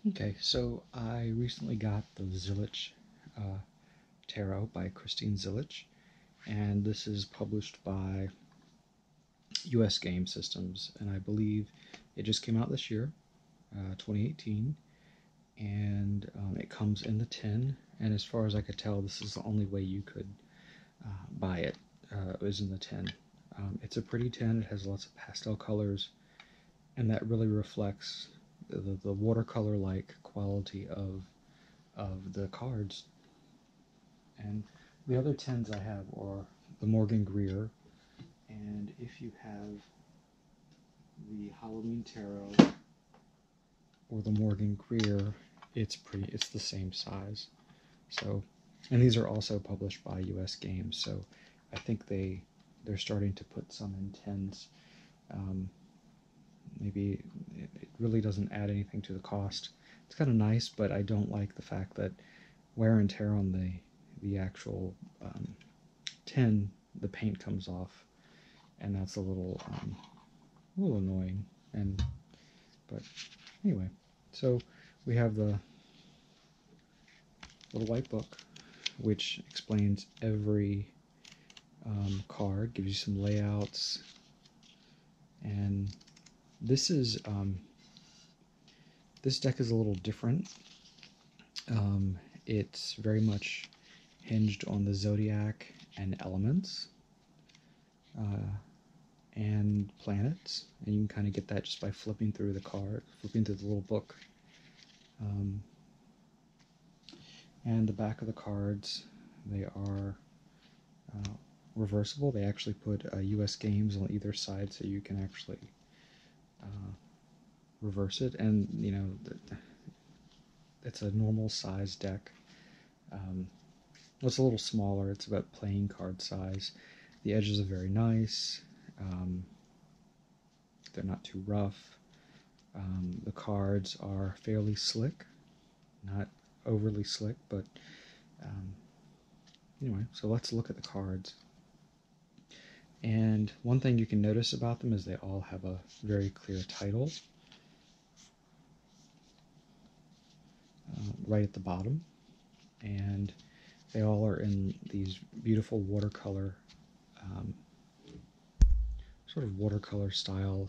Okay, so I recently got the Zillich Tarot by Christine Zillich, and this is published by US Game Systems, and I believe it just came out this year, 2018, and it comes in the tin, and as far as I could tell, this is the only way you could buy it, is in the tin. It's a pretty tin, it has lots of pastel colors, and that really reflects the watercolor-like quality of the cards. And the other tins I have are the Morgan Greer, and if you have the Halloween Tarot or the Morgan Greer, it's the same size. So, and these are also published by US Games, so I think they're starting to put some in tins. Maybe it really doesn't add anything to the cost. It's kind of nice, but I don't like the fact that wear and tear on the actual tin, the paint comes off, and that's a little annoying. But anyway, so we have the little white book, which explains every card, gives you some layouts, and this deck is a little different. It's very much hinged on the zodiac and elements and planets, and you can kind of get that just by flipping through the little book. And the back of the cards, they are reversible. They actually put US Games on either side, so you can actually reverse it, and you know, it's a normal size deck. It's a little smaller, it's about playing card size. The edges are very nice, they're not too rough. The cards are fairly slick, not overly slick, but anyway, so let's look at the cards. And one thing you can notice about them is they all have a very clear title right at the bottom, and they all are in these beautiful watercolor, sort of watercolor style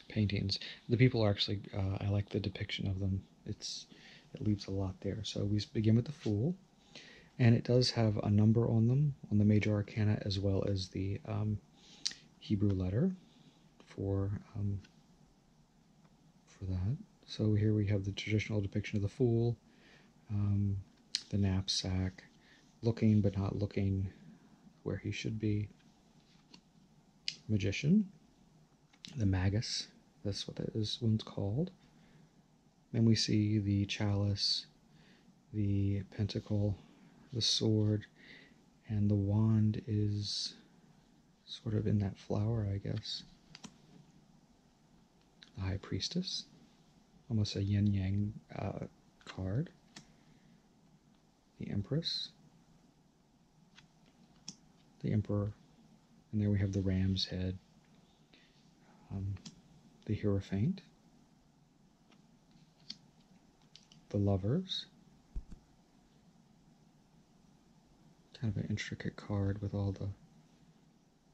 paintings. The people are actually, I like the depiction of them. It leaves a lot there. So we begin with the Fool, and it does have a number on them, on the major arcana, as well as the Hebrew letter for that. So here we have the traditional depiction of the Fool, the knapsack, looking but not looking where he should be. Magician, the Magus, that's what this one's called. Then we see the chalice, the pentacle, the sword, and the wand is sort of in that flower, I guess. The High Priestess, almost a yin-yang card. The Empress, the Emperor, and there we have the ram's head, the Hierophant, the Lovers, kind of an intricate card with all the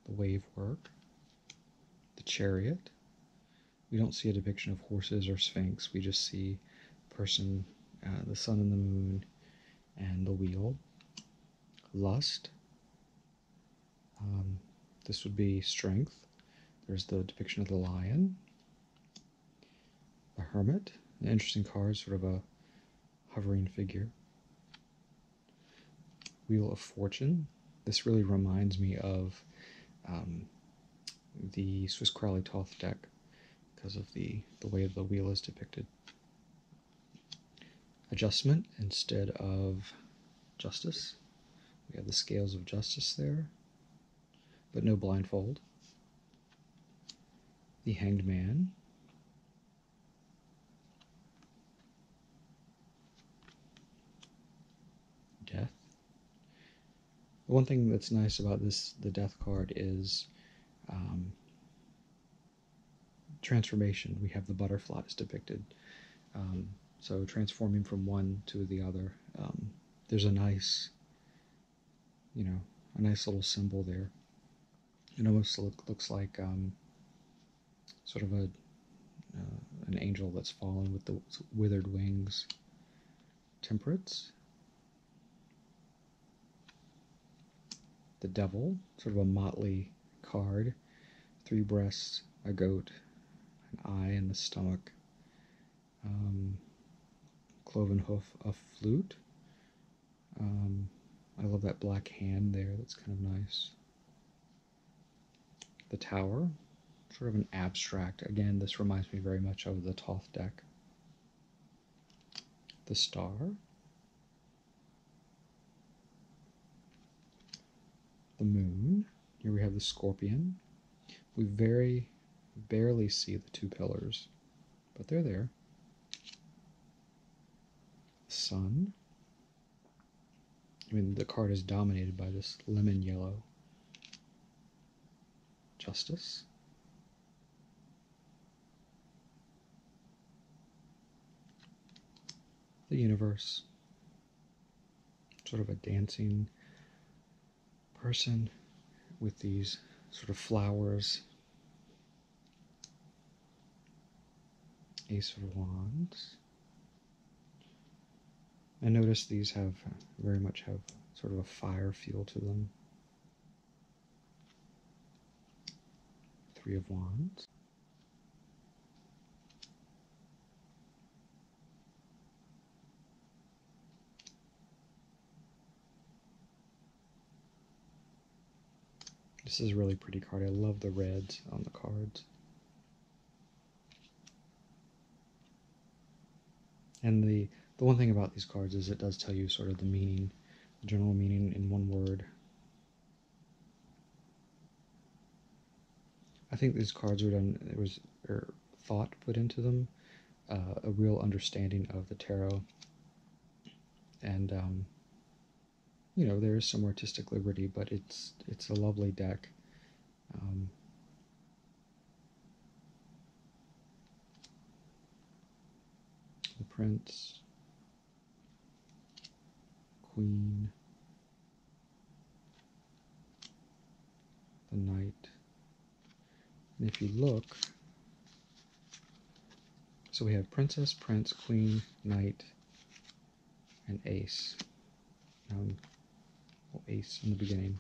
wave work, the Chariot. We don't see a depiction of horses or Sphinx, we just see person, the sun and the moon, and the wheel. Lust. This would be Strength. There's the depiction of the lion. The Hermit, an interesting card, sort of a hovering figure. Wheel of Fortune. This really reminds me of the Swiss Crowley Thoth deck because of the way the wheel is depicted. Adjustment instead of Justice. We have the scales of justice there, but no blindfold. The Hanged Man. Death. The one thing that's nice about the Death card is transformation. We have the butterflies depicted. So transforming from one to the other. There's a nice, a nice little symbol there. It almost looks like sort of an angel that's fallen with the withered wings. Temperance. The Devil, sort of a motley card. 3 breasts, a goat, an eye in the stomach. Cloven hoof, a flute. I love that black hand there, that's kind of nice. The Tower, sort of an abstract. Again, this reminds me very much of the Thoth deck. The Star. The Moon. Here we have the Scorpion. We very barely see the 2 pillars, but they're there. The Sun. I mean, the card is dominated by this lemon yellow. Justice. The Universe. Sort of a dancing person with these sort of flowers. Ace of Wands. I notice these very much have sort of a fire feel to them. 3 of Wands. This is a really pretty card. I love the reds on the cards. And the one thing about these cards is it does tell you sort of the meaning, the general meaning in one word. I think these cards were done, there was thought put into them, a real understanding of the tarot. And, there is some artistic liberty, but it's a lovely deck. The Prince, Queen, the Knight. And if you look, so we have Princess, Prince, Queen, Knight, and Ace. Ace in the beginning.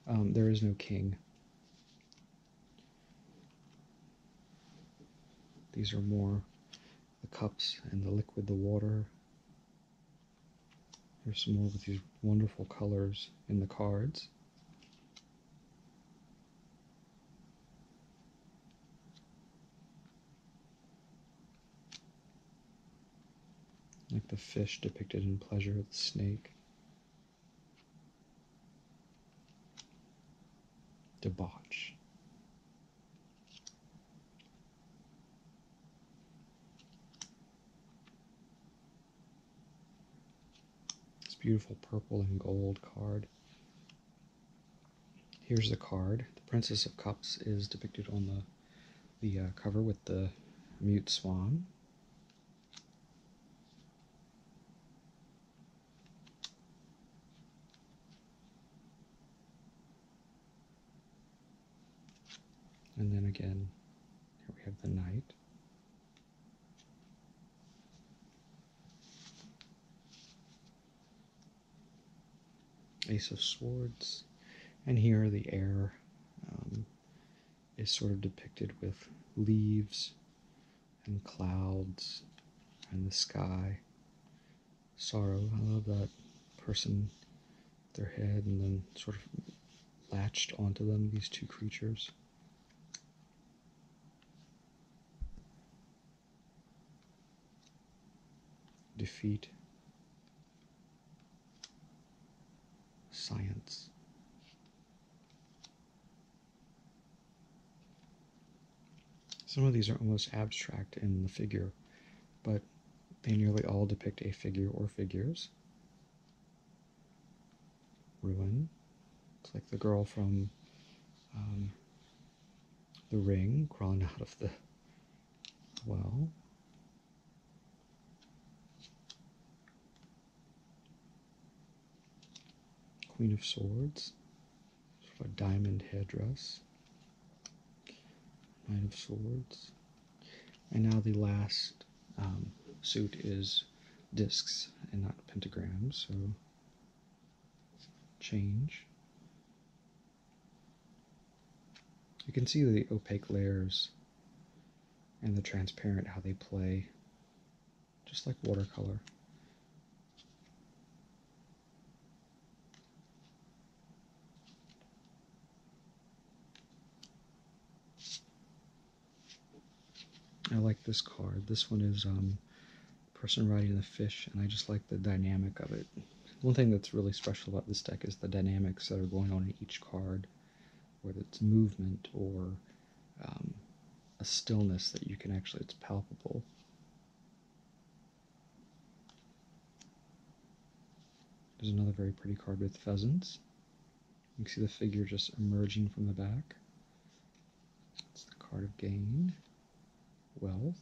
There is no king. These are more the cups and the liquid, the water. There's some more with these wonderful colors in the cards. Like the fish depicted in pleasure, the snake. Debauch. This beautiful purple and gold card. Here's the card. The Princess of Cups is depicted on the cover with the mute swan. And then again, here we have the Knight. Ace of Swords. And here the air is sort of depicted with leaves and clouds and the sky. Sorrow. I love that person, their head, and then sort of latched onto them, these 2 creatures. Defeat. Science. Some of these are almost abstract in the figure, but they nearly all depict a figure or figures. Ruin. It's like the girl from The Ring crawling out of the well. Queen of Swords, sort of a diamond headdress. Knight of Swords. And now the last suit is discs and not pentagrams, so change. You can see the opaque layers and the transparent, how they play, just like watercolor. I like this card. This one is person riding the fish, and I just like the dynamic of it. One thing that's really special about this deck is the dynamics that are going on in each card, whether it's movement or a stillness that you can actually, it's palpable. There's another very pretty card with pheasants. You can see the figure just emerging from the back. It's the card of gain, wealth,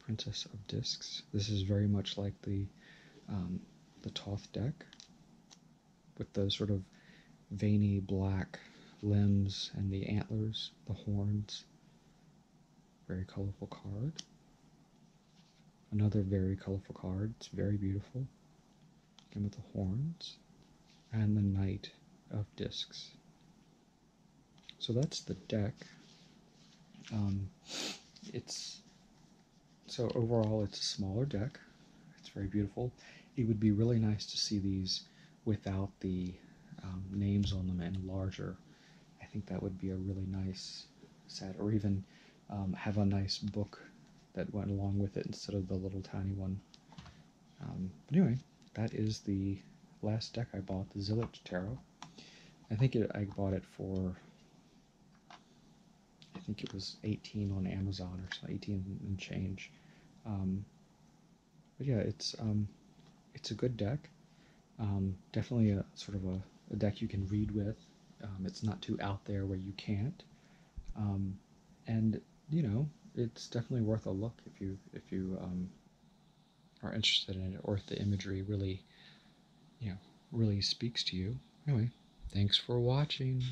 Princess of Discs. This is very much like the Thoth deck, with those sort of veiny black limbs and the antlers, the horns. Very colorful card. Another very colorful card. It's very beautiful. Again with the horns. And the Knight of Discs. So that's the deck. So overall it's a smaller deck. It's very beautiful. It would be really nice to see these without the names on them and larger. I think that would be a really nice set, or even have a nice book that went along with it instead of the little tiny one. But anyway, that is the last deck I bought, the Zillich Tarot. I bought it for, I think it was 18 on Amazon or so, 18 and change. But yeah, it's a good deck. Definitely a sort of a deck you can read with. It's not too out there where you can't. And you know, it's definitely worth a look if you are interested in it, or if the imagery really, really speaks to you. Anyway, thanks for watching.